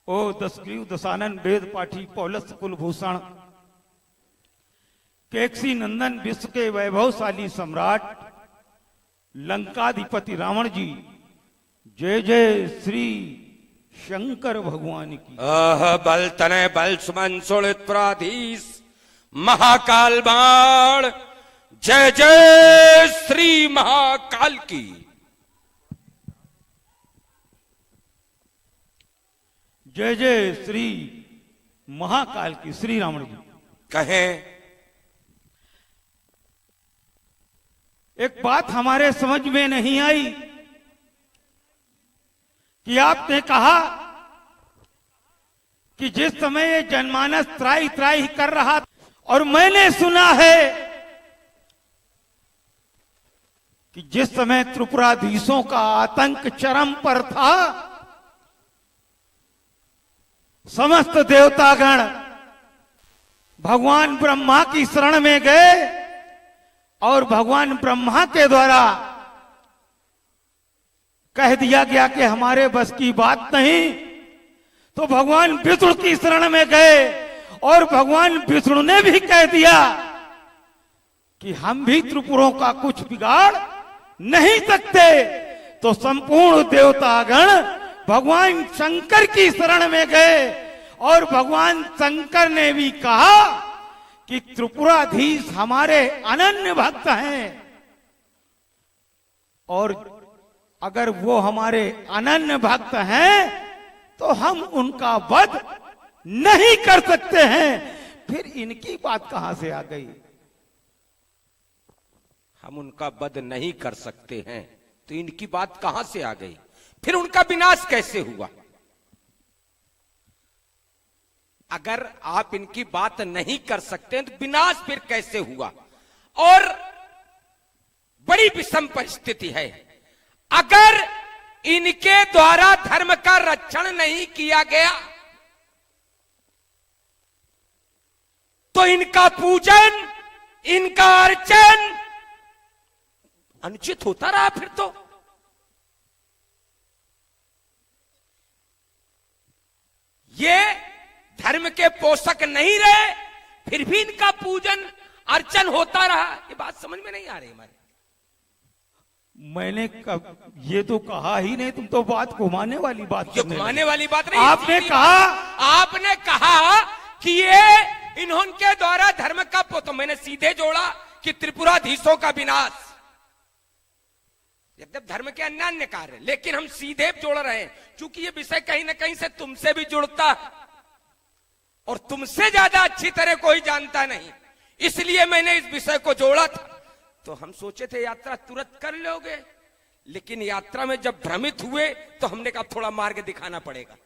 ओ दशग्रीव दशानन वेद पाठी पौलस कुलभूषण केकसी नंदन विश्व के वैभवशाली सम्राट लंकाधिपति रावण जी, जय जय श्री शंकर भगवान की। बल तने बल सुमन सुलित प्राधीश महाकाल बाण, जय जय श्री महाकाल की। जय जय श्री महाकाल की। श्री रावण जी कहें, एक बात हमारे समझ में नहीं आई कि आपने कहा कि जिस समय ये जनमानस त्राही त्राही कर रहा था, और मैंने सुना है कि जिस समय त्रिपुराधीशों का आतंक चरम पर था, समस्त देवतागण भगवान ब्रह्मा की शरण में गए और भगवान ब्रह्मा के द्वारा कह दिया गया कि हमारे बस की बात नहीं, तो भगवान विष्णु की शरण में गए और भगवान विष्णु ने भी कह दिया कि हम भी त्रिपुरों का कुछ बिगाड़ नहीं सकते। तो संपूर्ण देवतागण भगवान शंकर की शरण में गए और भगवान शंकर ने भी कहा कि त्रिपुराधीश हमारे अनन्य भक्त हैं, और अगर वो हमारे अनन्य भक्त हैं तो हम उनका वध नहीं कर सकते हैं। फिर इनकी बात कहां से आ गई? हम उनका वध नहीं कर सकते हैं तो इनकी बात कहां से आ गई? फिर उनका विनाश कैसे हुआ? अगर आप इनकी बात नहीं कर सकते तो विनाश फिर कैसे हुआ? और बड़ी विषम परिस्थिति है। अगर इनके द्वारा धर्म का रक्षण नहीं किया गया तो इनका पूजन, इनका अर्चन अनुचित होता रहा। फिर तो ये धर्म के पोषक नहीं रहे, फिर भी इनका पूजन अर्चन होता रहा। ये बात समझ में नहीं आ रही हमारे। मैंने ये तो कहा ही नहीं, तुम तो बात घुमाने वाली बात। ये घुमाने वाली बात नहीं। आपने कहा कि ये इन्होंने द्वारा धर्म का तो मैंने सीधे जोड़ा कि त्रिपुराधीशों का विनाश, एकदम धर्म के अन्य कार्य, लेकिन हम सीधे जोड़ रहे हैं क्योंकि ये विषय कहीं ना कहीं से तुमसे भी जुड़ता और तुमसे ज्यादा अच्छी तरह कोई जानता नहीं, इसलिए मैंने इस विषय को जोड़ा था। तो हम सोचे थे यात्रा तुरंत कर लोगे, लेकिन यात्रा में जब भ्रमित हुए तो हमने कहा थोड़ा मार्ग दिखाना पड़ेगा।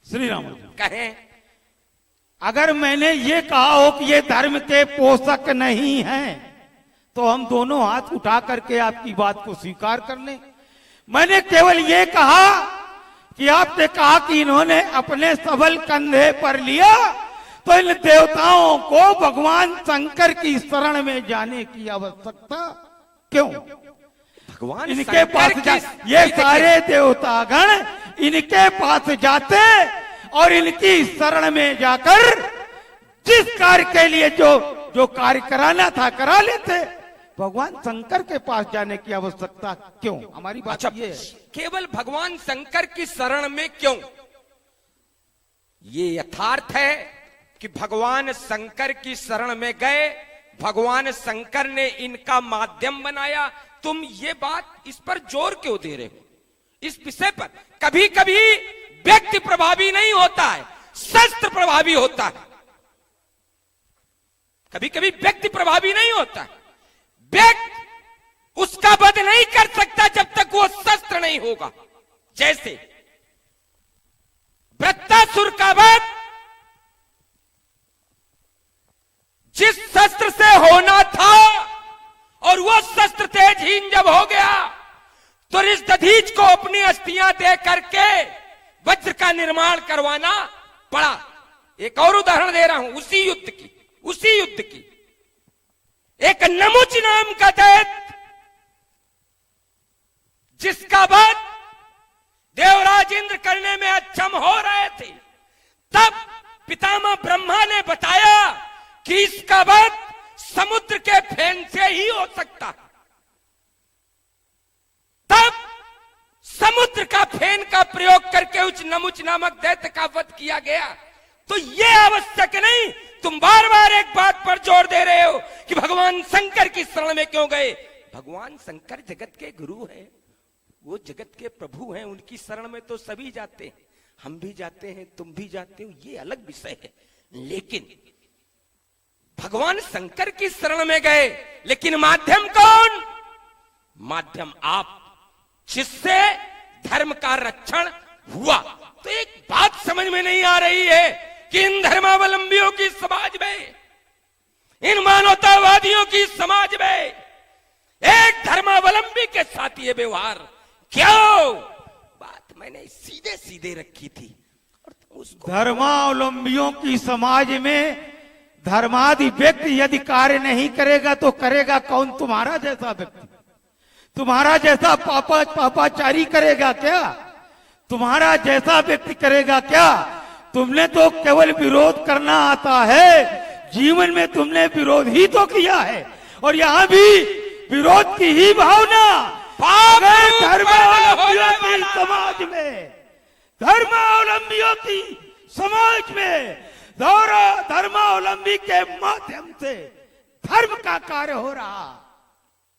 श्री राम कहें, अगर मैंने ये कहा हो कि ये धर्म के पोषक नहीं हैं, तो हम दोनों हाथ उठा करके आपकी बात को स्वीकार कर लें। मैंने केवल ये कहा कि आपने कहा कि इन्होंने अपने सबल कंधे पर लिया, तो इन देवताओं को भगवान शंकर की शरण में जाने की आवश्यकता क्यों? भगवान इनके पास ये सारे देवतागण इनके पास जाते और इनकी शरण में जाकर जिस कार्य के लिए जो कार्य कराना था करा लेते। भगवान शंकर के पास जाने की आवश्यकता क्यों? हमारी बात ये है। केवल भगवान शंकर की शरण में क्यों? ये यथार्थ है कि भगवान शंकर की शरण में गए, भगवान शंकर ने इनका माध्यम बनाया। तुम ये बात इस पर जोर क्यों दे रहे हो? इस विषय पर कभी कभी व्यक्ति प्रभावी नहीं होता है, शस्त्र प्रभावी होता है। कभी कभी व्यक्ति प्रभावी नहीं होता है। व्यक्ति उसका वध नहीं कर सकता जब तक वो शस्त्र नहीं होगा। जैसे वृत्तासुर का वध जिस शस्त्र से होना था और वो शस्त्र तेजहीन जब हो गया तो ऋषदधीच को अपनी अस्थियां दे करके वज्र का निर्माण करवाना पड़ा। एक और उदाहरण दे रहा हूं उसी युद्ध की। एक नमुच नाम का दैत्य जिसका वध देवराज इंद्र करने में अक्षम हो रहे थे, तब पितामह ब्रह्मा ने बताया कि इसका वध समुद्र के फेन से ही हो सकता है। तब समुद्र का फेन का प्रयोग करके उस नमुच नामक दैत्य का वध किया गया। तो यह आवश्यक नहीं, तुम बार बार एक बात पर जोर दे रहे हो कि भगवान शंकर की शरण में क्यों गए। भगवान शंकर जगत के गुरु हैं, वो जगत के प्रभु हैं, उनकी शरण में तो सभी जाते हैं, हम भी जाते हैं, तुम भी जाते हो, ये अलग विषय है। लेकिन भगवान शंकर की शरण में गए, लेकिन माध्यम कौन? माध्यम आप, जिससे धर्म का रक्षण हुआ। तो एक बात समझ में नहीं आ रही है कि इन धर्मावलंबियों की समाज में, इन मानवतावादियों की समाज में एक धर्मावलंबी के साथ ये व्यवहार क्यों? बात मैंने सीधे सीधे रखी थी और उसको धर्मावलंबियों की समाज में धर्मादि व्यक्ति यदि कार्य नहीं करेगा तो करेगा कौन? तुम्हारा जैसा व्यक्ति, तुम्हारा जैसा पापाचारी करेगा क्या? तुम्हारा जैसा व्यक्ति करेगा क्या? तुमने तो केवल विरोध करना आता है, जीवन में तुमने विरोध ही तो किया है, और यहाँ भी विरोध की ही भावना धर्मावलंबियों की समाज में, धर्मावलंबियों की समाज में धर्मावलंबी के माध्यम से धर्म का कार्य हो रहा।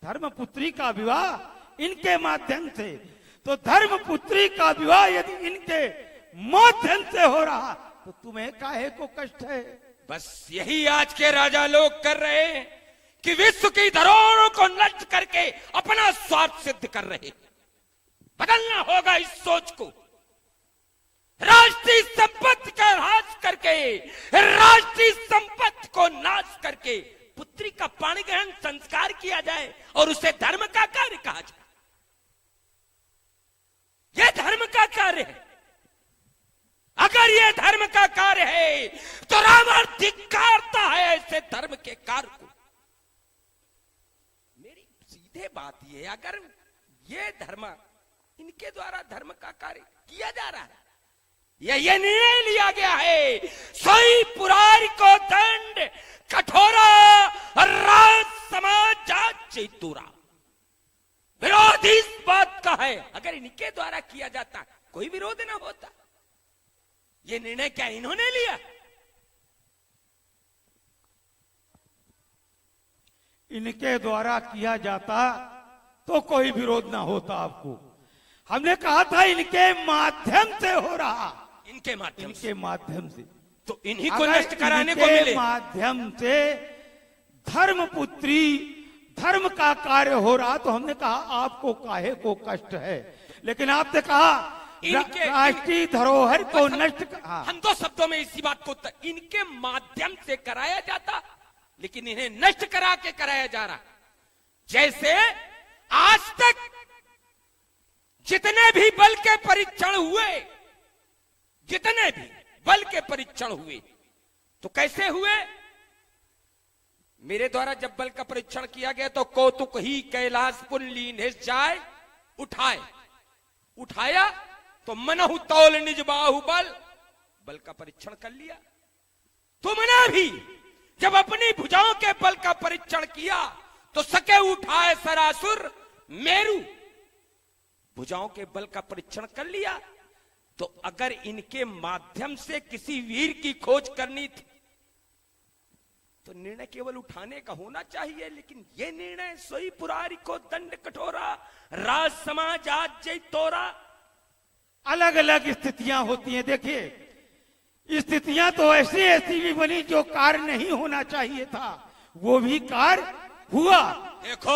धर्म पुत्री का विवाह इनके माध्यम से, तो धर्म पुत्री का विवाह यदि इनके माध्यम से हो रहा तो तुम्हें काहे को कष्ट है? बस यही आज के राजा लोग कर रहे हैं कि विश्व की धरोहरों को नष्ट करके अपना स्वार्थ सिद्ध कर रहे। बदलना होगा इस सोच को। राष्ट्रीय संपत्ति का ह्रास करके, राष्ट्रीय संपत्ति को नाश करके पुत्री का पाणी ग्रहण संस्कार किया जाए और उसे धर्म का कार्य कहा जाए। यह धर्म का कार्य है। अगर यह धर्म का कार्य है तो रावण धिक्कारता है ऐसे धर्म के कार्य को। मेरी सीधे बात यह है, अगर यह धर्म, इनके द्वारा धर्म का कार्य किया जा रहा है, यह निर्णय लिया गया है, सोई पुरारी को दंड कठोरा, राज समाज जात चैतुरा। विरोध इस बात का है, अगर इनके द्वारा किया जाता कोई विरोध ना होता। ये निर्णय क्या इन्होंने लिया? इनके द्वारा किया जाता तो कोई विरोध ना होता। आपको हमने कहा था इनके माध्यम से हो रहा, इनके माध्यम से तो इन्हीं को नष्ट कराने को मिले। माध्यम से धर्म पुत्री, धर्म का कार्य हो रहा, तो हमने कहा आपको काहे को कष्ट है। लेकिन आपने कहा राष्ट्रीय धरोहर को नष्ट, हम दो शब्दों में इसी बात को, इनके माध्यम से कराया जाता, लेकिन इन्हें नष्ट करा के कराया जा रहा। जैसे आज तक जितने भी बल के परीक्षण हुए, जितने भी बल के परीक्षण हुए, तो कैसे हुए? मेरे द्वारा जब बल का परीक्षण किया गया तो कौतुक ही कैलाश पुनली निज जाय उठाए, उठाया तो मनहु तौल निज बाहुबल, बल का परीक्षण कर लिया। तुमने भी जब अपनी भुजाओं के बल का परीक्षण किया तो सके उठाए सरासुर मेरू, भुजाओं के बल का परीक्षण कर लिया। तो अगर इनके माध्यम से किसी वीर की खोज करनी थी तो निर्णय केवल उठाने का होना चाहिए, लेकिन यह निर्णय सोई पुरारी को दंड कठोरा, राज समाज आज जय तोरा। अलग अलग स्थितियां होती हैं। देखिए स्थितियां तो ऐसी ऐसी भी बनी जो कार्य नहीं होना चाहिए था, वो भी कार्य हुआ। देखो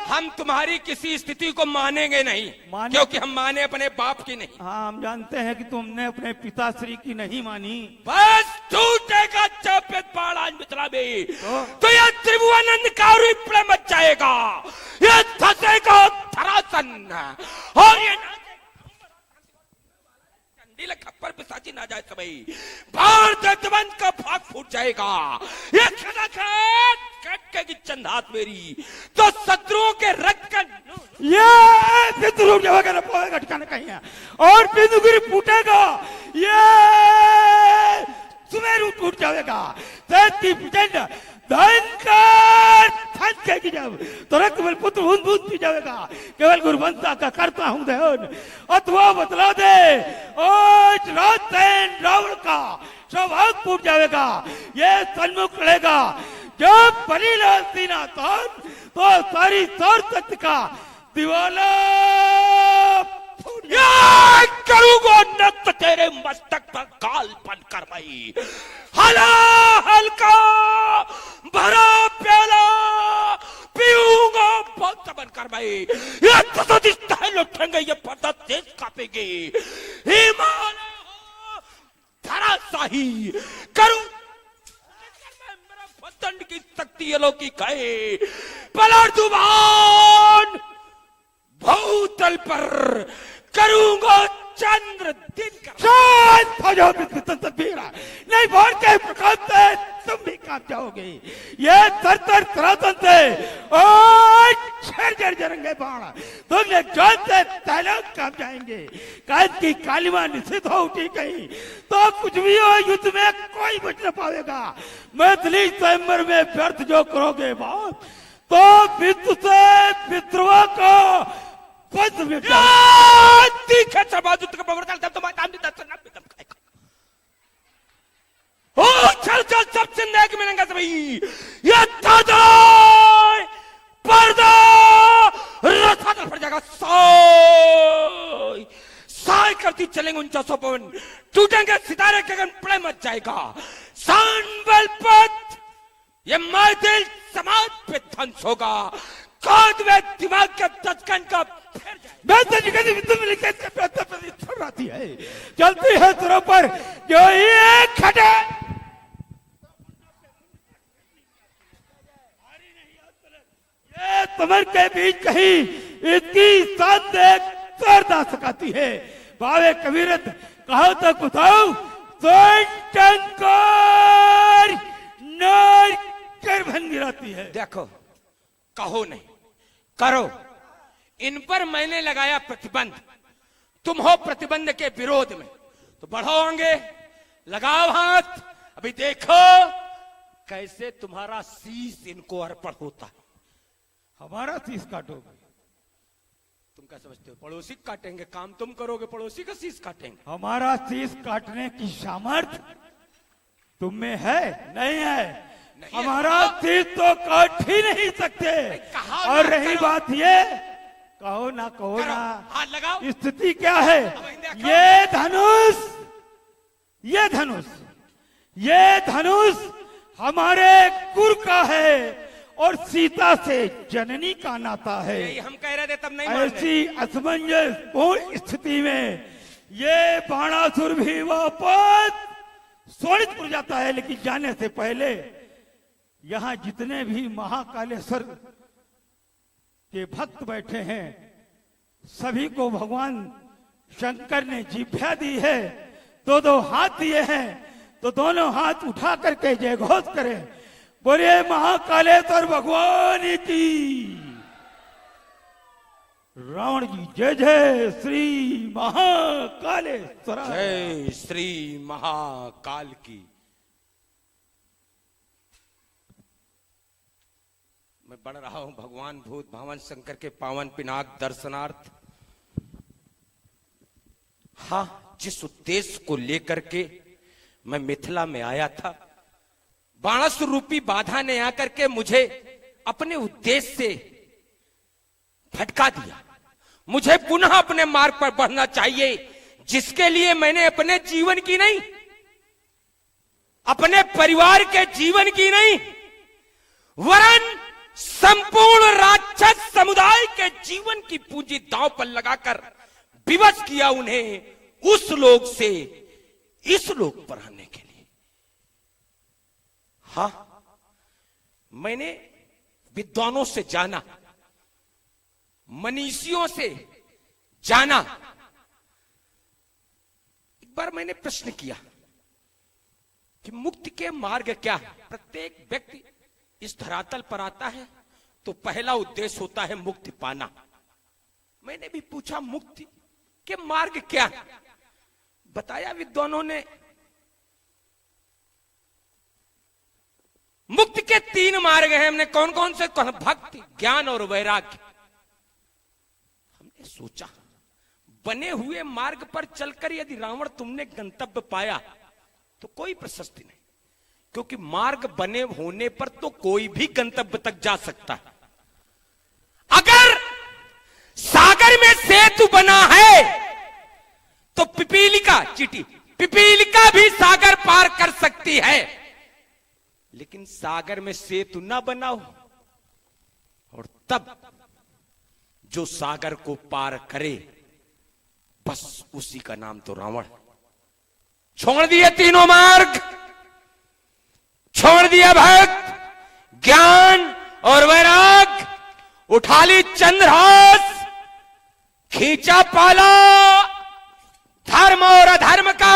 हम तुम्हारी किसी स्थिति को मानेंगे नहीं, क्योंकि हम माने अपने बाप की नहीं। हाँ, हम जानते हैं कि तुमने अपने पिताश्री की नहीं मानी। बस टूटेगा चौपेट पाड़ा मित्रा में तो यह त्रिभुवनंद का रूप मच जाएगा, यह धसेगा धरासन, और ये खप्पर पिसाची ना जाए समय भारत का भाग फूट जाएगा। ये कट के चंदात मेरी तो शत्रुओं के रक्त का ये बिंदु टूट जाएगा ना पाएगा ठिकाना कहीं है और बिंदुगिरी फूटेगा ये सुमेरु टूट जाएगा धरती प्रचंड भयंकर थक की जब तुरंत केवल पुत्र बूंद बूंद पी जाएगा केवल गुरुवंता का करता हूं दहन अथवा बतला दे आज रात रावण का स्वभाव फूट जाएगा ये सन्मुख लड़ेगा जब बलिलाल सीना तो सारी सौर तत्व का दिवाला करूंगा नक्त तेरे मस्तक पर काल बन कर भाई हला हल्का भरा प्याला पीऊंगा भक्त बनकर भाई ये तो दिखता लुटेंगे ये पर्दा तेज कांपेंगे हिमालय धरा साही करूं दंड की शक्ति अलौकिक है पलट जुबान भूतल पर करूंगा चंद्र दिन नहीं भर के प्रकाश से तुम भी कांप जाओगे ये तर सनातन से और झर जरेंगे बाण तुम एक जान से तैनात कांप जाएंगे कांच की कालिमा निश्चित हो उठी कहीं तो कुछ भी हो युद्ध में कोई बच न पाएगा मैथिली स्वयंवर में व्यर्थ जो करोगे बात तो विद्व से विद्रोह को चल चल सब जिंदगी मिलेंगे सभी ये पर्दा रथा पड़ जाएगा साय करती चलेंगे 49 पवन टूटेंगे सितारे गगन प्रलय मच जाएगा सांबल पथ ये मादिल समाज पे ध्वंस होगा कौद में दिमाग के दचकन का रहती है चलती है सिरों पर जो एक खटे ये तुमर के बीच कहीं इसकी साथ सरदा सकाती है बावे कबीरत कहो तक बताओ कर भन गिराती है देखो कहो नहीं करो इन पर मैंने लगाया प्रतिबंध तुम हो प्रतिबंध के विरोध में तो बढ़ो आगे लगाओ हाथ अभी देखो कैसे तुम्हारा शीश इनको अर्पण होता है हमारा शीश काटोगे तुम क्या समझते हो पड़ोसी काटेंगे काम तुम करोगे पड़ोसी का शीश काटेंगे हमारा शीश काटने की सामर्थ्य तुम में है नहीं है हमारा शीश तो काट ही नहीं सकते और रही बात ये कहो ना हाथ लगाओ स्थिति क्या है ये धनुष हमारे कुर का है और सीता से जननी का नाता है हम कह रहे थे तब नहीं ऐसी असमंजस पूर्ण स्थिति में ये बाणासुर भी वापस सोनितपुर जाता है लेकिन जाने से पहले यहाँ जितने भी महाकालेश्वर के भक्त बैठे हैं सभी को भगवान शंकर ने जिभ्या दी है दो हाथ दिए हैं तो दोनों हाथ उठा करके जय घोष करें बोलिए महाकालेश्वर भगवान की रावण जी जय जय श्री महाकालेश्वर जय श्री महाकाल की मैं बढ़ रहा हूं भगवान भूत भावन शंकर के पावन पिनाक दर्शनार्थ हाँ जिस उद्देश्य को लेकर के मैं मिथिला में आया था बाणासुर रूपी बाधा ने आकर के मुझे अपने उद्देश्य से भटका दिया मुझे पुनः अपने मार्ग पर बढ़ना चाहिए जिसके लिए मैंने अपने जीवन की नहीं अपने परिवार के जीवन की नहीं वरन संपूर्ण राक्षस समुदाय के जीवन की पूंजी दांव पर लगाकर विवश किया उन्हें उस लोक से इस लोक पर आने के लिए हाँ मैंने विद्वानों से जाना मनीषियों से जाना एक बार मैंने प्रश्न किया कि मुक्ति के मार्ग क्या है प्रत्येक व्यक्ति इस धरातल पर आता है तो पहला उद्देश्य होता है मुक्ति पाना मैंने भी पूछा मुक्ति के मार्ग क्या है? बताया विद्वानों ने मुक्ति के 3 मार्ग हैं। हमने कौन कौन से कहा? भक्ति, ज्ञान और वैराग्य। हमने सोचा बने हुए मार्ग पर चलकर यदि रावण तुमने गंतव्य पाया तो कोई प्रशस्ति नहीं, क्योंकि मार्ग बने होने पर तो कोई भी गंतव्य तक जा सकता है। अगर सागर में सेतु बना है तो पिपीलिका, चींटी पिपीलिका भी सागर पार कर सकती है, लेकिन सागर में सेतु ना बनाओ और तब जो सागर को पार करे बस उसी का नाम तो रावण। छोड़ दिए तीनों मार्ग, छोड़ दिया भक्त, ज्ञान और वैराग, उठा ली चंद्रहास, खींचा पाला धर्म और अधर्म का,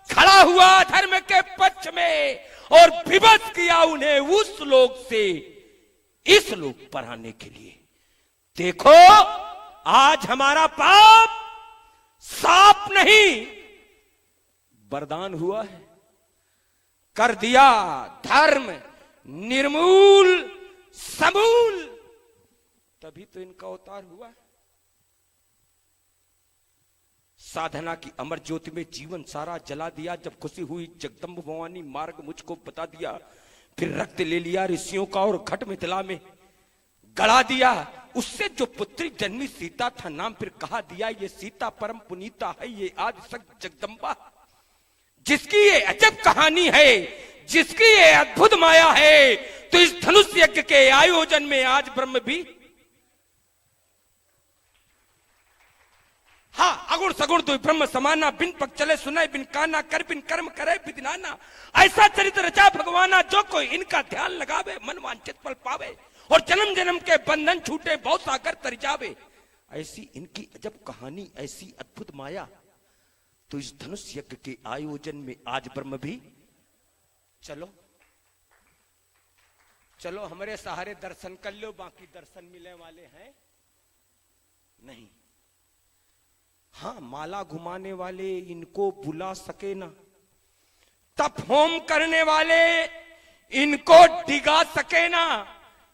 खड़ा हुआ धर्म के पक्ष में और विवश किया उन्हें उस लोक से इस लोक पर आने के लिए। देखो आज हमारा पाप साफ नहीं वरदान हुआ है, कर दिया धर्म निर्मूल समूल, तभी तो इनका अवतार हुआ। साधना की अमर ज्योति में जीवन सारा जला दिया, जब खुशी हुई जगदम्ब भवानी मार्ग मुझको बता दिया, फिर रक्त ले लिया ऋषियों का और घट मिथिला में गड़ा दिया। उससे जो पुत्री जन्मी सीता था नाम फिर कहा दिया, ये सीता परम पुनीता है, ये आदि शक्ति जगदम्बा, जिसकी ये अजब कहानी है, जिसकी ये अद्भुत माया है। तो इस धनुष यज्ञ के आयोजन में आज ब्रह्म भी, हाँ अगुण सगुण तो ब्रह्म समाना, बिन पग चले सुनाए बिन काना, कर बिन कर्म करे विदिनाना, ऐसा चरित्र रचा भगवाना, जो कोई इनका ध्यान लगावे मन वांछित फल पावे, और जन्म जन्म के बंधन छूटे बहुत सागर तर जावे। ऐसी इनकी अजब कहानी, ऐसी अद्भुत माया। तो इस धनुष यज्ञ के आयोजन में आज ब्रह्म भी, चलो चलो हमारे सहारे दर्शन कर लो, बाकी दर्शन मिलने वाले हैं नहीं। हाँ माला घुमाने वाले इनको बुला सके ना, तप होम करने वाले इनको डिगा सके ना,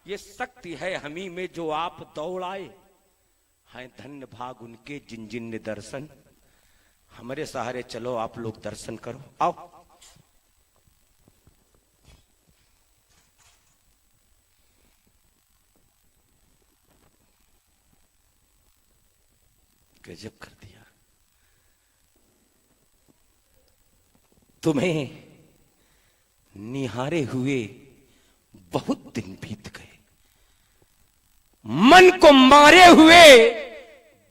ये शक्ति है हमी में जो आप दौड़ाए हैं, धन्य भाग उनके जिन जिन ने दर्शन। हमारे सहारे चलो आप लोग दर्शन करो, आओ। गजब कर दिया। तुम्हें निहारे हुए बहुत दिन बीत गए, मन को मारे हुए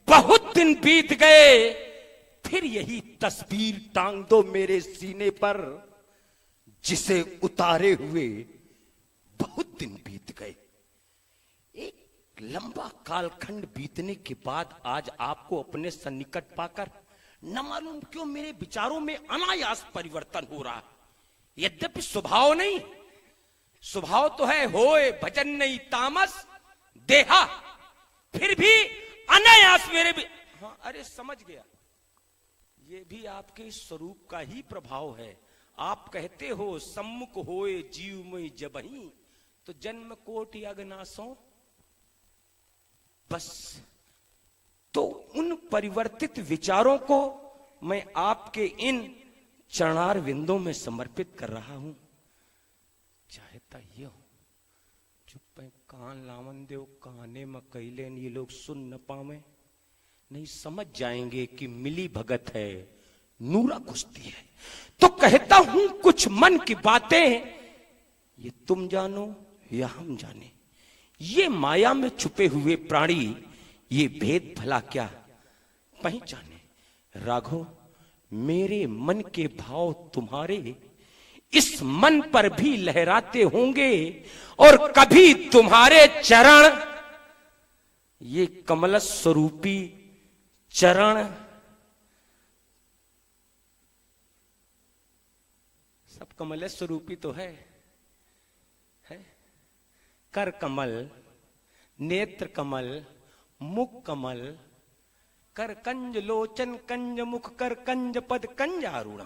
बहुत दिन बीत गए, फिर यही तस्वीर टांग दो मेरे सीने पर, जिसे उतारे हुए बहुत दिन बीत गए। एक लंबा कालखंड बीतने के बाद आज आपको अपने सन्निकट पाकर न मालूम क्यों मेरे विचारों में अनायास परिवर्तन हो रहा है। यद्यपि स्वभाव नहीं, स्वभाव तो है होए भजन नहीं तामस देहा, फिर भी अनायास मेरे भी, हाँ अरे समझ गया, ये भी आपके स्वरूप का ही प्रभाव है। आप कहते हो सम्मुख होए जीव में जबही, तो जन्म कोटि अगनासों, बस तो उन परिवर्तित विचारों को मैं आपके इन चरणार विंदों में समर्पित कर रहा हूं। चाहता ये हो चुप कान लावन देव काने में कैलेन, ये लोग सुन न पावे, नहीं समझ जाएंगे कि मिली भगत है नूरा कुश्ती है। तो कहता हूं कुछ मन की बातें, ये तुम जानो या हम जाने, ये माया में छुपे हुए प्राणी ये भेद भला क्या पहचाने। राघव मेरे मन के भाव तुम्हारे इस मन पर भी लहराते होंगे, और कभी तुम्हारे चरण ये कमल स्वरूपी चरण, सब कमल स्वरूपी तो है? कर कमल, नेत्र कमल, मुख कमल कर कंज लोचन कंज मुख कर कंज पद कंजारूढ़।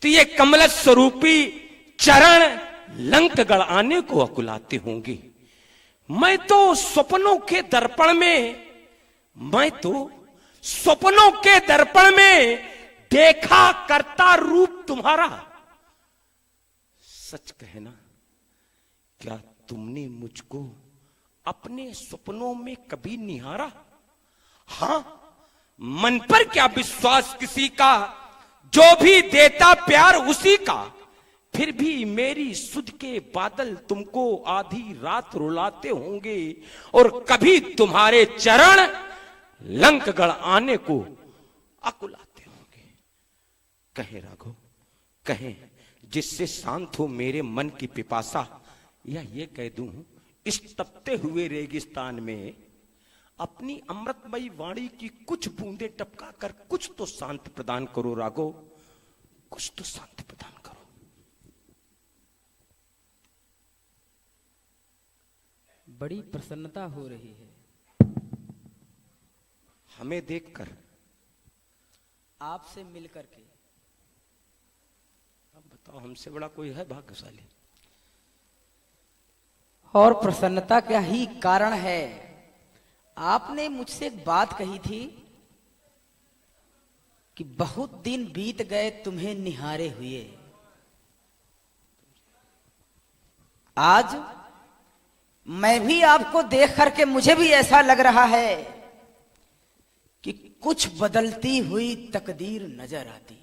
तो ये कमल स्वरूपी चरण लंकगढ़ आने को अकुलाते होंगे। मैं तो सपनों के दर्पण में देखा करता रूप तुम्हारा। सच कहना, क्या तुमने मुझको अपने सपनों में कभी निहारा? हां, मन पर क्या विश्वास किसी का, जो भी देता प्यार उसी का। फिर भी मेरी सुध के बादल तुमको आधी रात रुलाते होंगे, और कभी तुम्हारे चरण लंकगढ़ आने को अकुलाते होंगे। कहें राघव, कहें जिससे शांत हो मेरे मन की पिपासा, या ये कह दूं इस तपते हुए रेगिस्तान में अपनी अमृतमयी वाणी की कुछ बूंदे टपका कर कुछ तो शांति प्रदान करो राघव, कुछ तो शांति प्रदान करो। बड़ी प्रसन्नता हो रही है हमें देखकर, आपसे मिलकर के। अब बताओ, हमसे बड़ा कोई है भाग्यशाली? और प्रसन्नता का ही कारण है, आपने मुझसे एक बात कही थी कि बहुत दिन बीत गए तुम्हें निहारे हुए। आज मैं भी आपको देख करके मुझे भी ऐसा लग रहा है कि कुछ बदलती हुई तकदीर नजर आती है।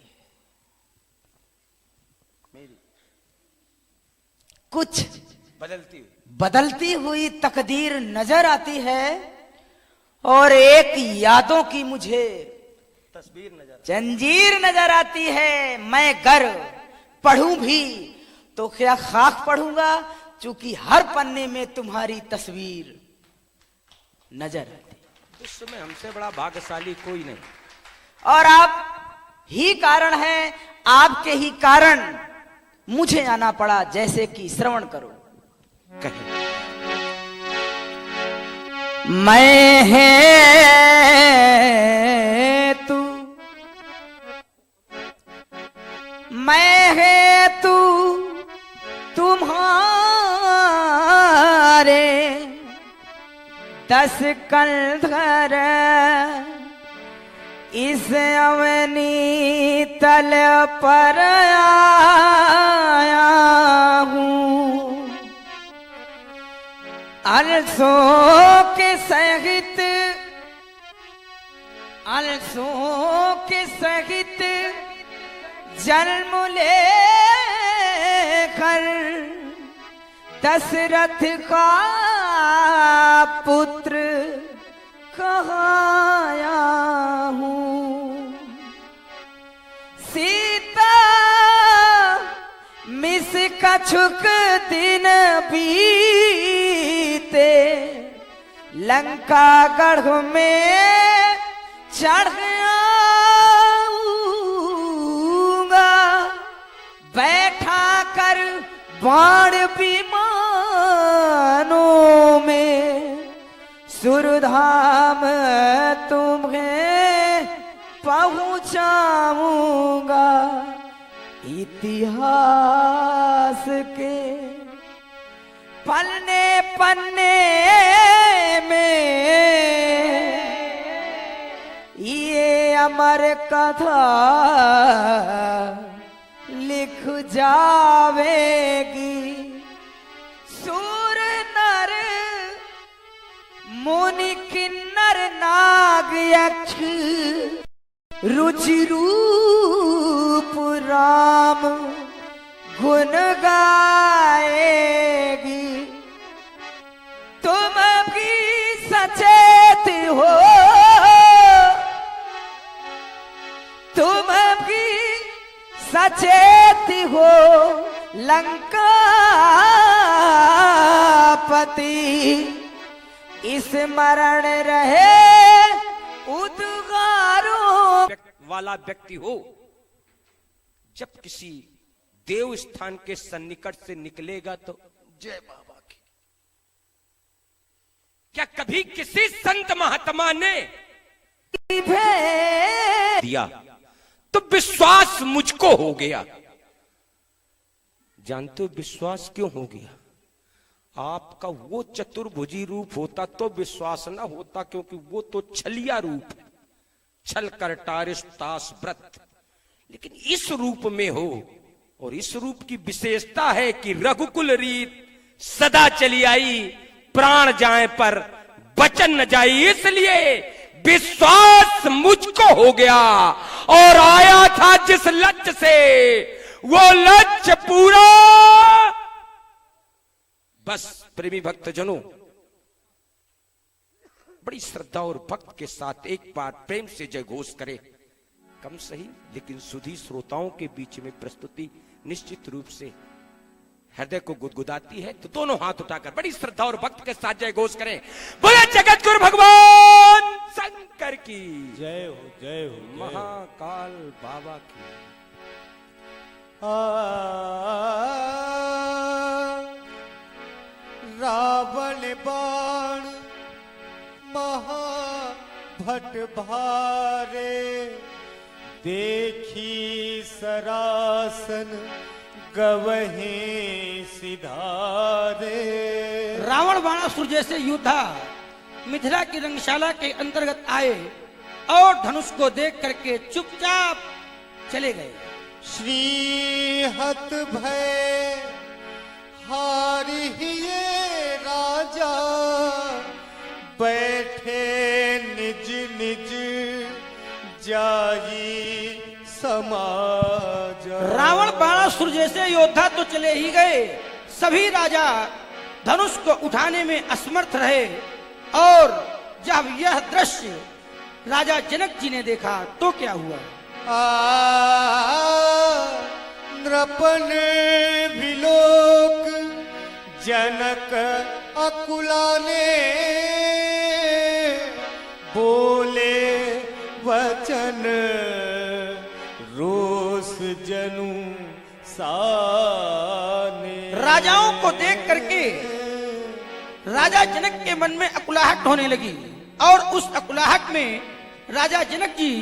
कुछ बदलती हुई तकदीर नजर आती है, और एक यादों की मुझे तस्वीर नजर, जंजीर नजर आती है। मैं गर पढ़ूं भी तो क्या खाक पढ़ूंगा, चूंकि हर पन्ने में तुम्हारी तस्वीर नजर आती है। इस समय हमसे बड़ा भाग्यशाली कोई नहीं। और आप ही कारण है, आपके ही कारण मुझे आना पड़ा। जैसे कि श्रवण करो। कहें, मैं है तू, मैं है तू तुम्हारे 10 कंधर इस अवनी तल पर आया हूँ। अलसों के सहित जन्म ले कर दशरथ का पुत्र कहाया हूँ। सीता मिस कछुक दिन बीते, लंका गढ़ में चढ़ आऊंगा। बैठा कर बाण विमानों में सुरधाम तुम्हें पहुंचाऊंगा। इतिहास के पन्ने पन्ने में ये अमर कथा लिख जावेगी। सूर नर मुनि किन्नर नाग यक्ष रुचि रूप राम गुण गाएगी। तुम भी सचेत हो, तुम भी सचेत हो। लंकापति स्मरण रहे उद्गारों वाला व्यक्ति हो। जब किसी देव स्थान के सन्निकट से निकलेगा तो जय बाबा की, क्या कभी किसी संत महात्मा ने दिया तो विश्वास मुझको हो गया। जानते हो विश्वास क्यों हो गया? आपका वो चतुर्भुजी रूप होता तो विश्वास ना होता, क्योंकि वो तो छलिया रूप है, छल कर टारिस तास व्रत। लेकिन इस रूप में हो, और इस रूप की विशेषता है कि रघुकुल रीत सदा चली आई, प्राण जाए पर वचन न जाए। इसलिए विश्वास मुझको हो गया, और आया था जिस लक्ष्य से वो लक्ष्य पूरा। बस प्रेमी भक्तजनों, बड़ी श्रद्धा और भक्त के साथ एक बार प्रेम से जय घोष करें। कम सही लेकिन सुधी श्रोताओं के बीच में प्रस्तुति निश्चित रूप से हृदय को गुदगुदाती है। तो दोनों हाथ उठाकर बड़ी श्रद्धा और भक्त के साथ जय घोष करें। बोले जगत गुरु भगवान शंकर की जय हो, जय हो, महाकाल बाबा की। रावण बाण महाभट भारे, देखी सरासन गवहे सिधारे। रावण बाणासुर जैसे योद्धा मिथिला की रंगशाला के अंतर्गत आए और धनुष को देख करके चुपचाप चले गए। श्री हत भय हारिए राजा, बैठे निज निज जाई समाज। रावण बाणासुर जैसे योद्धा तो चले ही गए, सभी राजा धनुष को उठाने में असमर्थ रहे। और जब यह दृश्य राजा जनक जी ने देखा तो क्या हुआ? नृपन विलोक जनक अकुलाने, बोले वचन रोष जनु साने। राजाओं को देख करके राजा जनक के मन में अकुलाहट होने लगी, और उस अकुलाहट में राजा जनक जी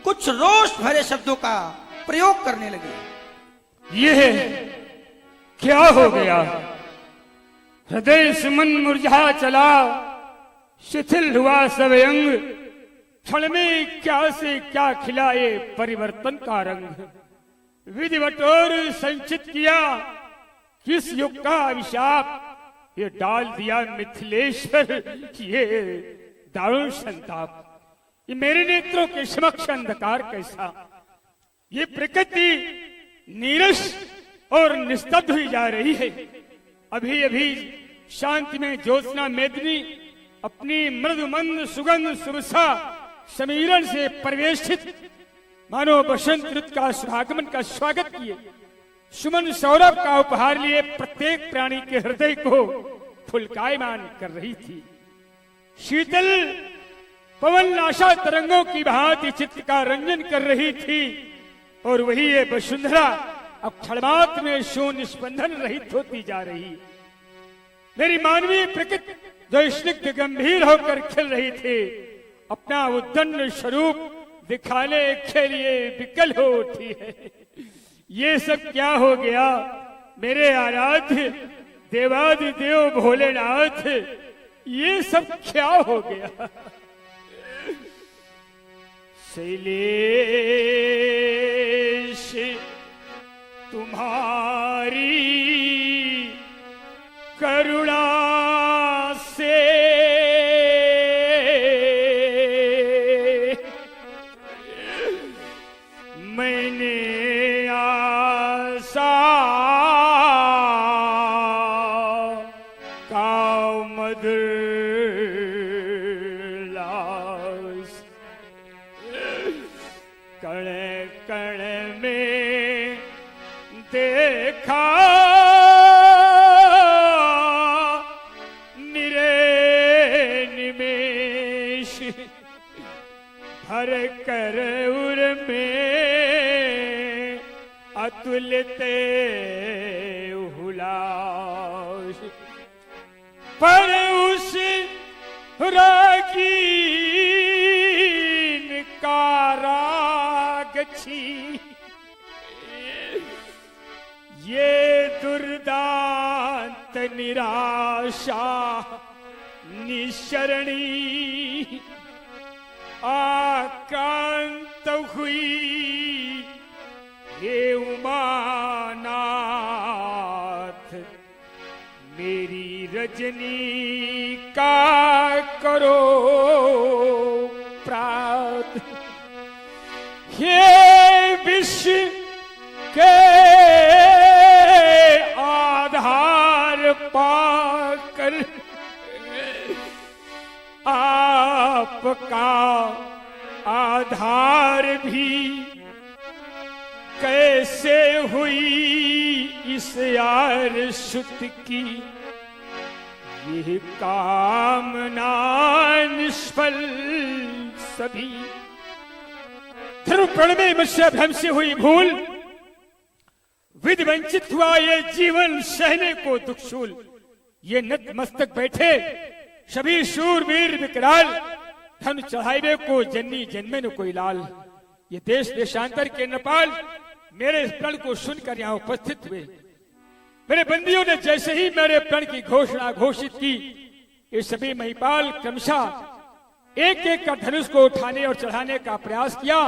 कुछ रोष भरे शब्दों का प्रयोग करने लगे। ये क्या हो गया? हृदय सुमन मुरझा चला, शिथिल हुआ सब अंग, क्षण में क्या से क्या खिलाए परिवर्तन का रंग। विधिवत और संचित किया किस युग का अभिशाप, ये डाल दिया मिथिलेश्वर ये दारुण संताप। ये मेरे नेत्रों के समक्ष अंधकार कैसा, ये प्रकृति नीरस और निस्तब्ध हुई जा रही है। अभी अभी शांति में ज्योत्सना मेदिनी अपनी मृदु मंद सुगंध सुबसा समीरण से परिवेशित मानो बसंत ऋतु का स्वागमन का स्वागत किए, सुमन सौरभ का उपहार लिए प्रत्येक प्राणी के हृदय को फुलकायमान कर रही थी। शीतल पवन आशा तरंगों की भांति चित्त का रंजन कर रही थी, और वही ये वसुंधरा अब क्षणमात्र में शून्य स्पंदन रहित होती जा रही। मेरी मानवीय प्रकृति जो स्निग्ध गंभीर होकर खिल रही थी, अपना उद्दंड स्वरूप दिखाने के लिए विकल हो उठी है। ये सब क्या हो गया मेरे आराध्य देवादिदेव भोलेनाथ, ये सब क्या हो गया? शैलेश तुम्हारी करुणा से मैंने आशा का मधुर कण कण में देखा निमेश भर कर उर में अतुलते हुलास, पर उस रागीन कारागछी ये दुर्दांत निराशा निशरणी आक्रांत हुई हे उमानाथ मेरी रजनी का करो प्रार्थना हे विश्व के आधार पाकर आपका आधार भी कैसे हुई इस यार शुत की ये कामना निष्फल सभी धर्मप्रण में मुझसे भ्रम से हुई भूल विधि वंचित हुआ ये जीवन सहने को दुखशूल ये नतमस्तक बैठे सभी शूरवीर विकराल धन चढ़ाइबे को जन्नी जन्मे न कोई लाल ये देश देशांतर के नेपाल मेरे इस प्रण को सुनकर यहाँ उपस्थित हुए मेरे बंदियों ने जैसे ही मेरे प्रण की घोषणा घोषित की ये सभी महिपाल क्रमशः एक एक का धनुष को उठाने और चढ़ाने का प्रयास किया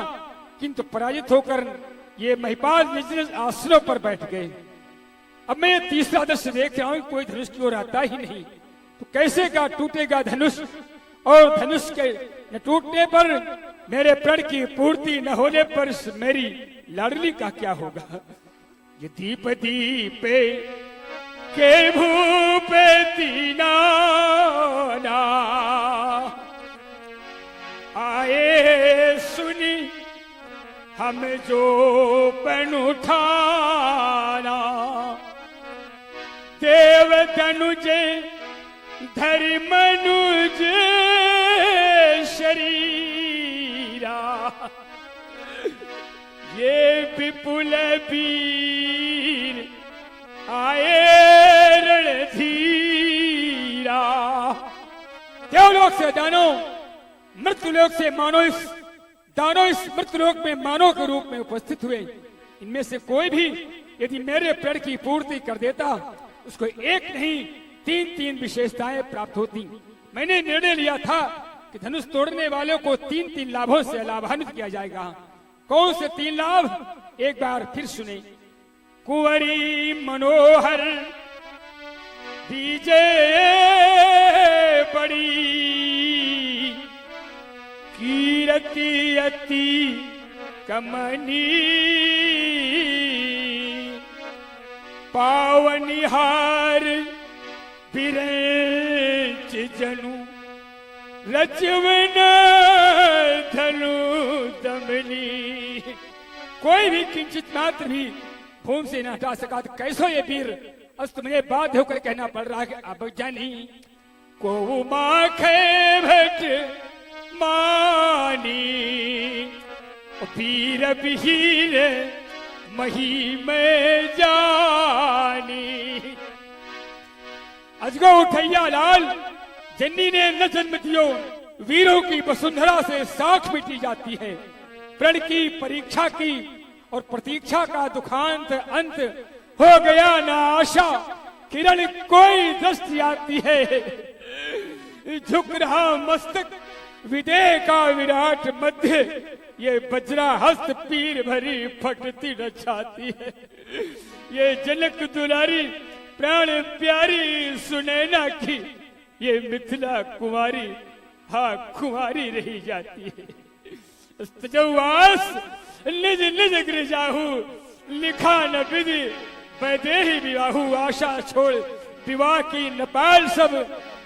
किंतु पराजित होकर ये महिपाल निज निज आसनों पर बैठ गए। अब मैं ये तीसरा दृश्य देख रहा हूं कोई धनुष की ओर आता ही नहीं तो कैसे का टूटेगा धनुष और धनुष के न टूटने पर मेरे प्रण की पूर्ति न होने पर मेरी लाडली का क्या होगा। ये दीप दीपे के भूपे दीना आए सुनी हम जो पन उठाना देव धनुजे धरि मनुज शरीरा ये विपुल वीर आए रणधीरा देवलोक से दानों मृत्युलोक से मानो इस दानों इस मृत्युलोक में मानव के रूप में उपस्थित हुए इनमें से कोई भी यदि मेरे प्रण की पूर्ति कर देता उसको एक नहीं तीन तीन विशेषताएं प्राप्त होती। मैंने निर्णय लिया था कि धनुष तोड़ने वालों को तीन तीन लाभों से लाभान्वित किया जाएगा। कौन से तीन लाभ एक बार फिर सुने। कुंवरी मनोहर बीजे बड़ी कीरति अति कमनी पावनिहार बिरंच जनु रचवन धनु दमनी कोई भी किंचित मात्र भी भूमि से न हटा सका तो कैसो ये वीर अस्त मुझे बाध्य होकर कहना पड़ रहा है कि अब जानी को माखे भट मानी वीर विहीर मही में जानी अजगो उठैया लाल जन्नी ने न जन्म दियो वीरों की वसुंधरा से साख मिटी जाती है। प्रण की परीक्षा की और प्रतीक्षा का दुखांत अंत हो गया ना आशा किरण कोई दृष्टि आती है झुक रहा मस्तक विदेह का विराट मध्य ये वज्रा हस्त पीर भरी फटती रचाती है। ये जनक दुलारी प्राण प्यारी सुनैना की ये मिथिला कुमारी हाँ कुमारी रही जाती है। निज निज गिरजाहू लिखा न विधि वैदेही विवाहू आशा छोड़ विवाह की नपाल सब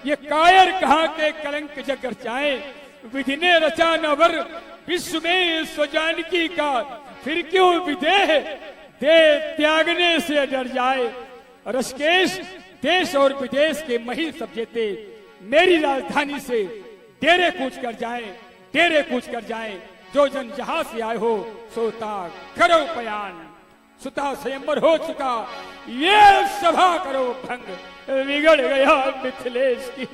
ये कायर कहाँ के कलंक जगर जाए विधि ने रचा न वर विश्व में स्वजानकी का फिर क्यों विदेह दे त्यागने से डर जाए। रसकेश देश और विदेश के मही सब जेते मेरी राजधानी से डेरे कूच कर जाएं जो जन जहां से आए हो सोता करो बयान सुता स्वयंवर हो चुका ये सभा करो भंग बिगड़ गया मिथिलेश की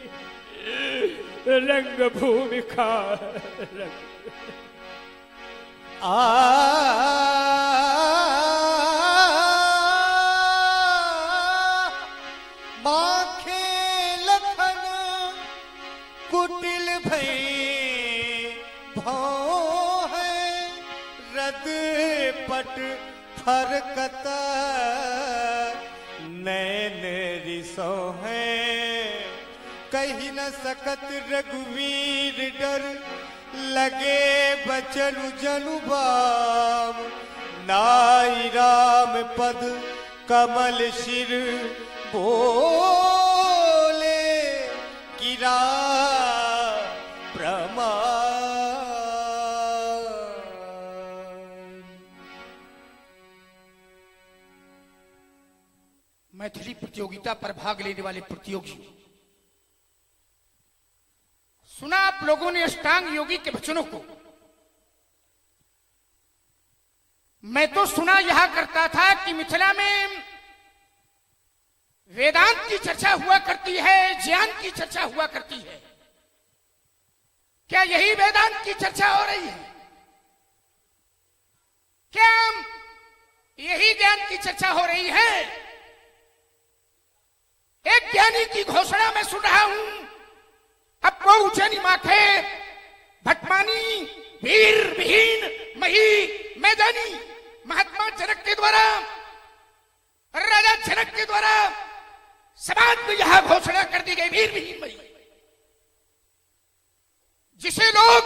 रंग भूमि का रंग। माखे लखन कुटिल भई भौ है रद पट फरकत नैन रिसो है कही न सकत रघुवीर डर लगे बचनु जनु बाम नाई राम पद कमल शिर बोले गिरा प्रमाण। मैथिली प्रतियोगिता पर भाग लेने वाले प्रतियोगियों, सुना आप लोगों ने अष्टांग योगी के वचनों को। मैं तो सुना यह करता था कि मिथिला में वेदांत की चर्चा हुआ करती है, ज्ञान की चर्चा हुआ करती है। क्या यही वेदांत की चर्चा हो रही है? क्या यही ज्ञान की चर्चा हो रही है? एक ज्ञानी की घोषणा मैं सुन रहा हूं, अब को उज्जैनी माखे भटमानी वीर विहीन मही मैदानी महात्मा जनक के द्वारा, राजा जनक के द्वारा समाज में यह घोषणा कर दी गई, वीर विहीन मही, जिसे लोग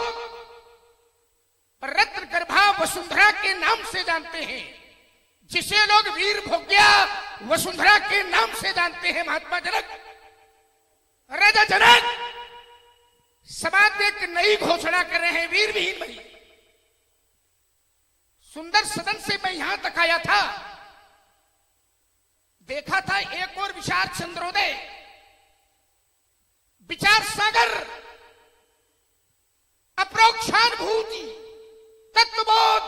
रत्न गर्भा वसुंधरा के नाम से जानते हैं, जिसे लोग वीर भोग्या वसुंधरा के नाम से जानते हैं, महात्मा जनक, राजा जनक, समाज में एक नई घोषणा कर रहे हैं, वीर विहीन मही। सुंदर सदन से मैं यहां तक आया था, देखा था एक और विचार चंद्रोदय, विचार सागर, अप्रोक्षानुभूति, तत्वबोध,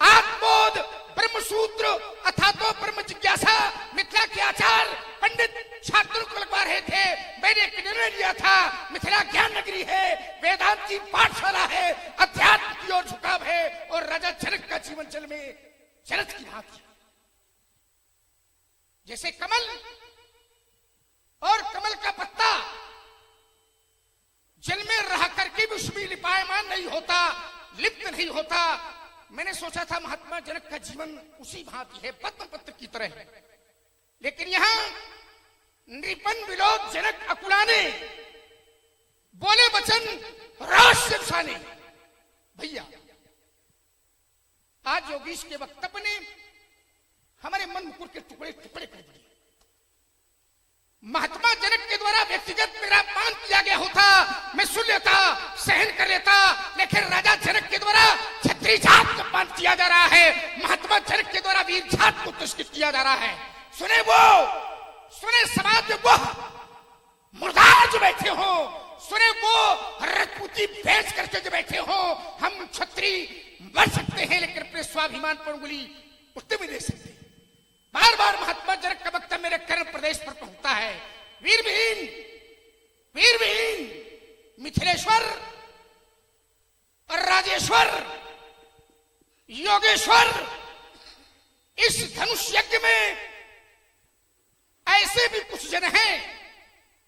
आत्मबोध, ब्रह्मसूत्र अथा तो ब्रह्म जिज्ञासा, मिथिला के आचार पंडित छात्रों को लगवा रहे थे। मैंने एक निर्णय लिया था, मिथिला ज्ञान नगरी है, वेदांत की पाठशाला है, अध्यात्म की ओर झुकाव है, और राजा जनक का जीवन जल में जलद की भांति, जैसे कमल और कमल का पत्ता जल में रह करके भी उसमें लिपायमान नहीं होता, लिप्त नहीं होता। मैंने सोचा था महात्मा जनक का जीवन उसी भांति है, पद्म पत्र की तरह है। लेकिन यहां नृपन विलोक जनक अकुलाने बोले वचन राज शिवसाने। भैया, आज योगीश के वक्तव्य ने हमारे मन मुकुर के टुकड़े टुकड़े कर दिए। महात्मा जनक के द्वारा व्यक्तिगत मेरा अपमान किया गया होता, मैं सुन लेता, सहन कर लेता, लेकिन राजा जनक के द्वारा क्षत्रिय जात का अपमान किया जा रहा है, महात्मा जनक के द्वारा वीर जात को तिरस्कृत किया जा रहा है। सुने समाज में वो मुर्दार जो बैठे हो, सुने वो रजपूती बेच करके जो बैठे हो, हम क्षत्रिय मर सकते हैं लेकिन अपने स्वाभिमान पर उंगली उठते भी नहीं सकते। बार बार महात्मा जनक का वक्तव्य मेरे कर्ण प्रदेश पर पहुंचता है। वीर विहीन मिथिलेश्वर और राजेश्वर योगेश्वर, इस धनुष यज्ञ में ऐसे भी कुछ जन हैं,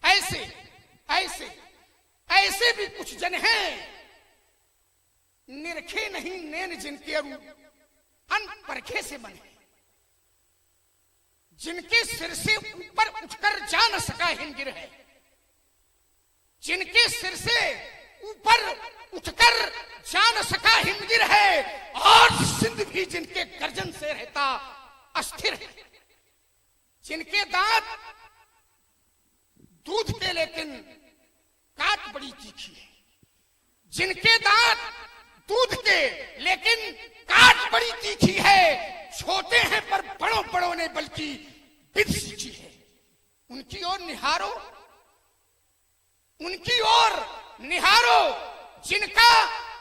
ऐसे भी कुछ जन हैं, निरखे नहीं नैन जिनके अनपरखे से बने, जिनके सिर से ऊपर उठकर जा न सका हिमगिर है, जिनके सिर से ऊपर उठकर जा न सका हिमगिर है, और सिंध भी जिनके गर्जन से रहता अस्थिर है, जिनके दांत दूध के लेकिन काट बड़ी तीखी है, जिनके दांत दूध के लेकिन काट बड़ी तीखी है, छोटे हैं पर बड़ों ने बल्कि विद सीखी है। उनकी ओर निहारो जिनका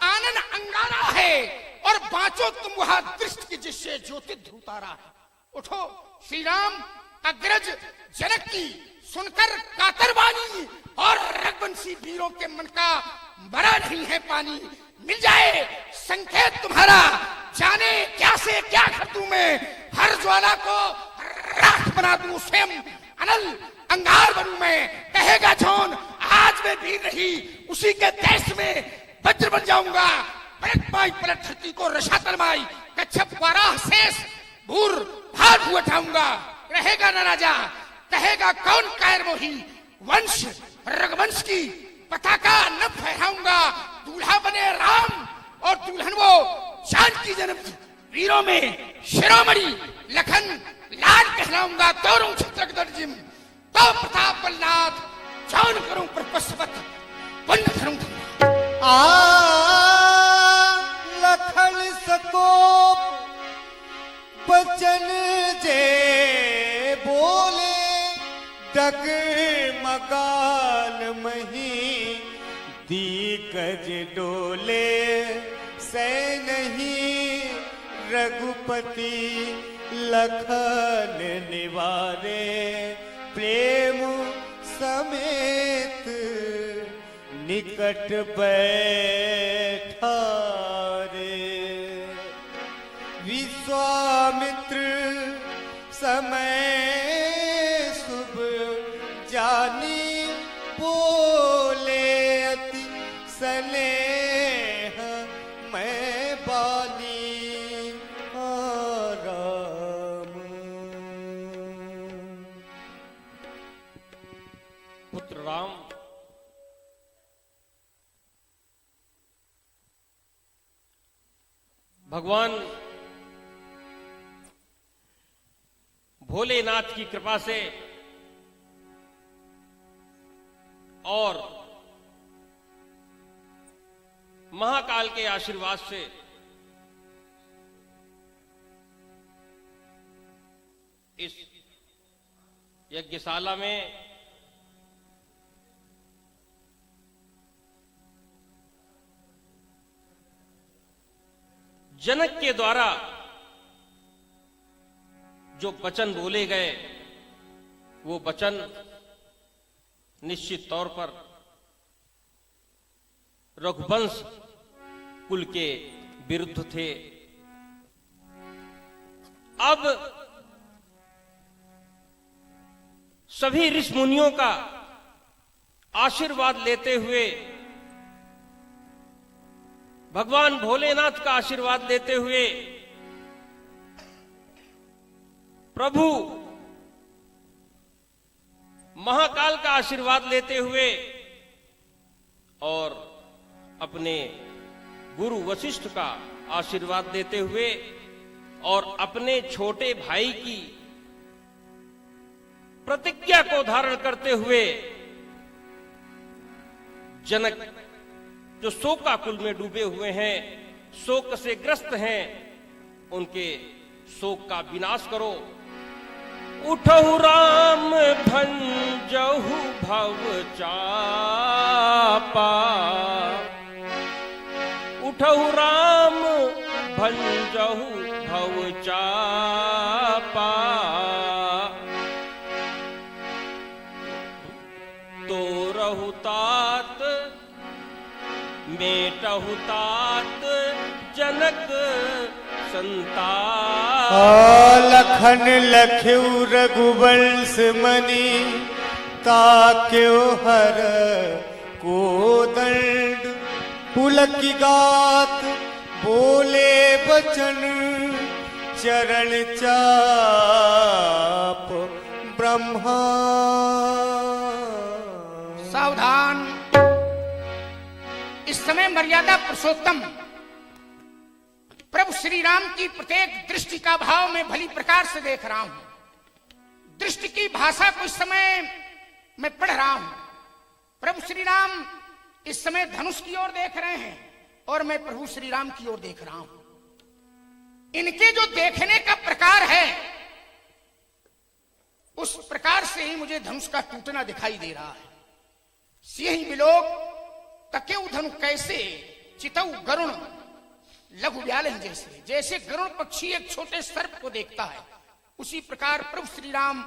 आनन अंगारा है, और बाँचो तुम वहां दृष्टि की जिससे ज्योति ध्रुतारा है। उठो, श्री राम अग्रज जनक की सुनकर कातर वाणी और रघुवंशी वीरों के मन का भरा नहीं है पानी। मिल जाए संकेत तुम्हारा, जाने क्या से क्या कर दूं मैं, हर ज्वाला को राख बना दूं, स्वयं अनल अंगार बनूं मैं। कहेगा जौन आज मैं वीर रही, उसी के देश में वज्र बन जाऊंगा। पलट पाई पलट धरती को रसातल माई, कच्छप वाराह शेष भूर भार भू उठाऊंगा। रहेगा न राजा, कहेगा कौन कायर मोही, वंश रघुवंश की पताका न फहराऊंगा। दूल्हा बने राम और दुल्हन वो जानकी जन्म, वीरों में शिरोमणि लखन लाल कहलाऊंगा। दौड़ूं छत्रक दर्जिम तो प्रताप बलनाथ, जौन करूं प्रपस्वत पुण्य धरूं। लखन सकोप बचन जे बोले, डग मगाल मही दीकज डोले। से नहीं रघुपति लखन निवारे, प्रेम समेत निकट बैठा रे। विश्वामित्र समय शुभ जानी, बोले अति सनेह मैं बानी राम। पुत्र राम, भगवान भोलेनाथ की कृपा से और महाकाल के आशीर्वाद से इस यज्ञशाला में जनक के द्वारा जो वचन बोले गए, वो वचन निश्चित तौर पर रघुवंश कुल के विरुद्ध थे। अब सभी ऋषि मुनियों का आशीर्वाद लेते हुए, भगवान भोलेनाथ का आशीर्वाद लेते हुए, प्रभु महाकाल का आशीर्वाद लेते हुए और अपने गुरु वशिष्ठ का आशीर्वाद देते हुए और अपने छोटे भाई की प्रतिज्ञा को धारण करते हुए, जनक जो शोकाकुल में डूबे हुए हैं, शोक से ग्रस्त हैं, उनके शोक का विनाश करो। उठहु राम भंजहु भव चापा, उठहु राम भंजहु भव चापा। तोरहु तात मेटहु तात जनक संताप। लखन लख्यु रघुवंश मणि, ताक्यो हर को दंड। पुलकी गात बोले बचन, चरण चाप ब्रह्मा। सावधान, इस समय मर्यादा पुरुषोत्तम प्रभु श्री राम की प्रत्येक दृष्टि का भाव मैं भली प्रकार से देख रहा हूं। दृष्टि की भाषा को इस समय मैं पढ़ रहा हूं। प्रभु श्री राम इस समय धनुष की ओर देख रहे हैं और मैं प्रभु श्री राम की ओर देख रहा हूं। इनके जो देखने का प्रकार है, उस प्रकार से ही मुझे धनुष का टूटना दिखाई दे रहा है। सिंह बिलोक तकेउ धनु कैसे, चितऊ गरुण लघु व्यालन जैसे। जैसे गरुण पक्षी एक छोटे सर्प को देखता है, उसी प्रकार प्रभु श्री राम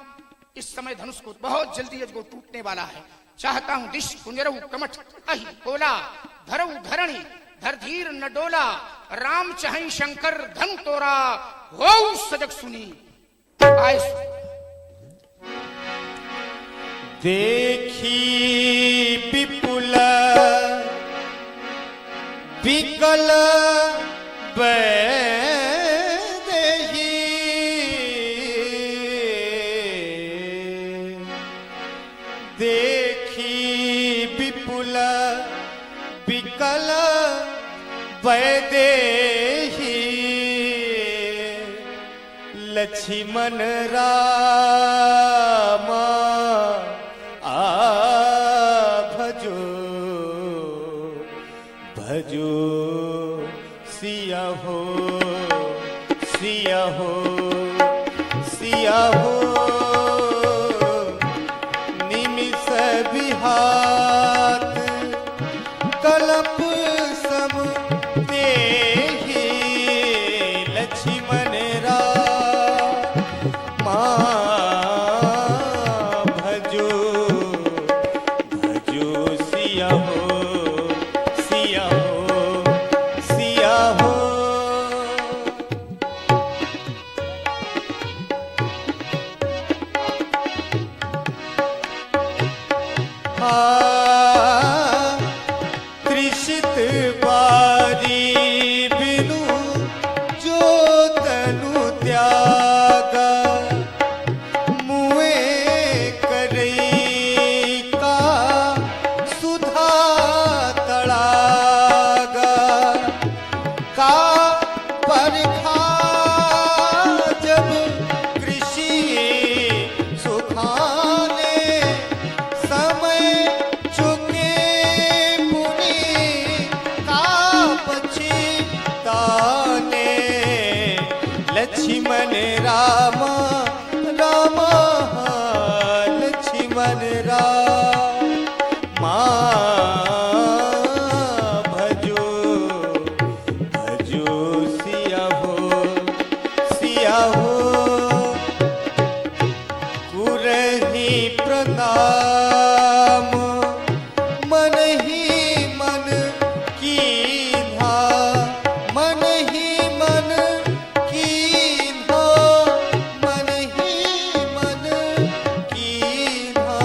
इस समय धनुष को बहुत जल्दी अजगो टूटने वाला है। चाहता हूं दिश कुंजरऊ कमठ अहि बोला, धरऊ धरणी धर धीर न डोला, राम चाहि शंकर धन तोरा, हो सजग सुनी। आए देखी विपुल विकल देखी विपुल विकल वैदेही, लक्ष्मण रामा भजो भजो सिया हो सिया हो सिया हो, निमिष विहात कलप सम देहि, लक्ष्मण रामा भजो भजो सिया हो सिया हो सिया हो। त्रिषित बारी बिनु जो तनु त्यागा, मुए करई का सुधा तड़ागा, का परखा जब कृषि सुखाने, समय चुके पुनि का पछिताने, लक्ष्मण राम राम लक्ष्मण राम भजो भजो सिया हो सिया हो, कुरहि प्रणाम मन ही मन कीन्हा, मन ही मन कीन्हा, मन ही मन कीन्हा।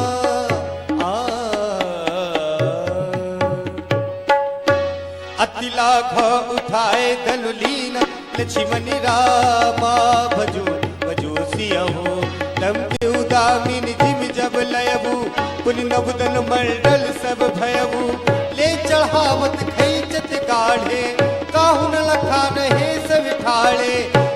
अति लाघ उठाए धनुलीन, लक्ष्मण रामा भजो भजो सिया हो, तम के उदामीन जिम जब लयबू, पुनि नवदन मंडल सब भयबू, ले चढ़ावत खैचत गाढ़े, काहु न लखा रहे सब ठाड़े,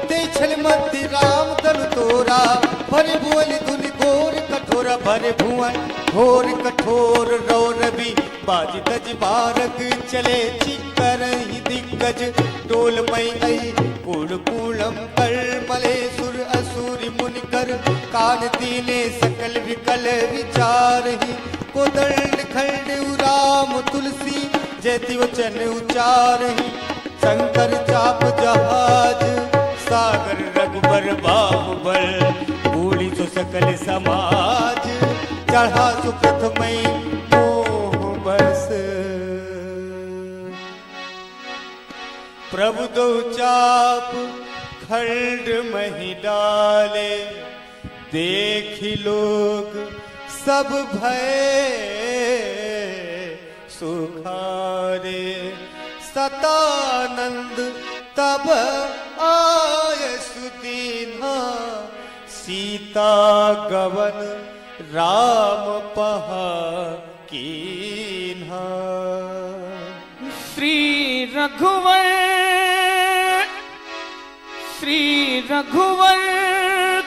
ते छल मध्य राम तन तोरा, भरे भुवन धुनि घोर कठोर, भरे भुवन घोर कठोर रो रवि, बाज तज बारक चले चिकर ही दिग्गज, टोल मई आई कूड़ कूड़म कर मले सुर असुर मुनिकर, कान दीने सकल विकल विचार ही, कोदंड खंड राम तुलसी जयति वचन उचार ही, शंकर चाप जहाज सागर रघुबर बाहुबल, बूढ़ी सो सकल समाज, चढ़ा सुप्रथमई मोह बरस, प्रभु दो चाप खंड मही डाले, देखी लोग सब भय सुखारे, सतानंद तब आय सुदीना, सीता गवन राम पहा कीन्हा। श्री रघुवर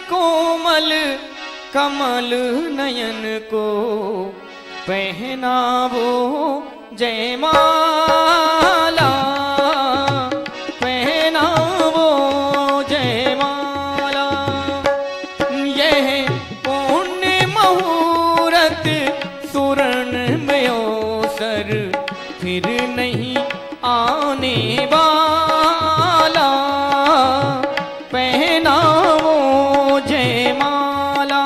कोमल कमल नयन को, पहनावो जयमाला, पहनावो जयमाला, यह पुण्य मुहूर्त सुरण में अवसर फिर नहीं आने वाला, पहनावो जयमाला।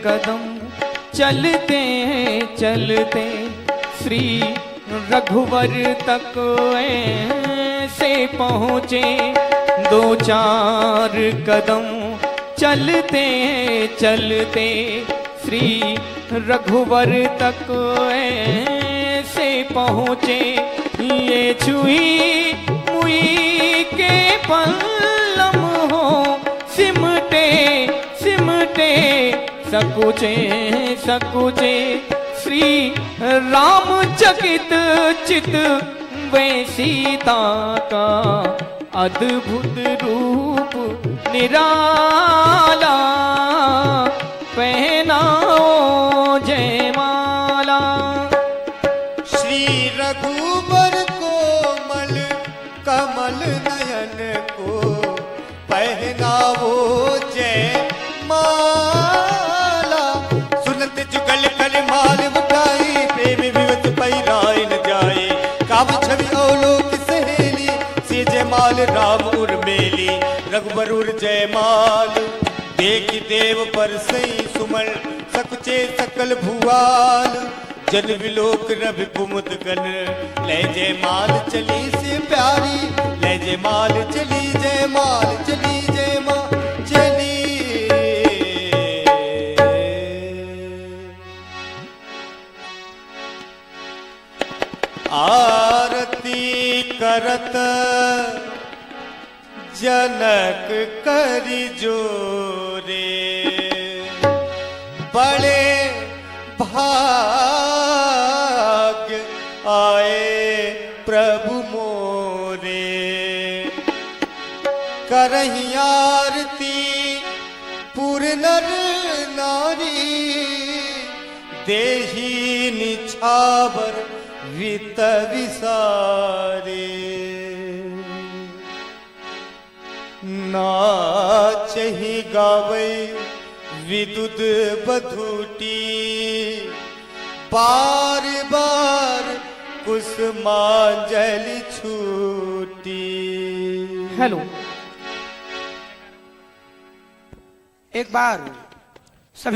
कदम चलते चलते श्री रघुवर तक ऐसे पहुँचे। 2-4 कदम चलते चलते श्री रघुवर तक ऐसे पहुँचे। ये छुई मुई के पल्लम हो सिमटे सिमटे सकुचे सकुचे। श्री राम चकित चित वे सीता का अद्भुत रूप निराला। पहनाओ जयमाला। श्री रघुबर कोमल कमल नयन को पहनावो जय माला। सुनत जुगल कल माल उठाई प्रेम विवत पैराय न जाए। काव छवि अवलोक सहेली से जयमाल राम उर्मेली। रघुबर उर जयमाल देखि देव पर सई सुमल। सकुचे सकल भुआल जन विलोक रवि कुमुद गन। ले जय माल चली से प्यारी ले जय माल चली जय माल चली जय माल चली। आरती करत जनक करि जोरे। बड़े भाग्य आए प्रभु मोरे। करहि आरती पुर नर नारी। देहि निछावर वित विसारे। नाचहि गावै विदुद बधुटी। बार बार कुसुमांजलि छूटी। हेलो, एक बार सभी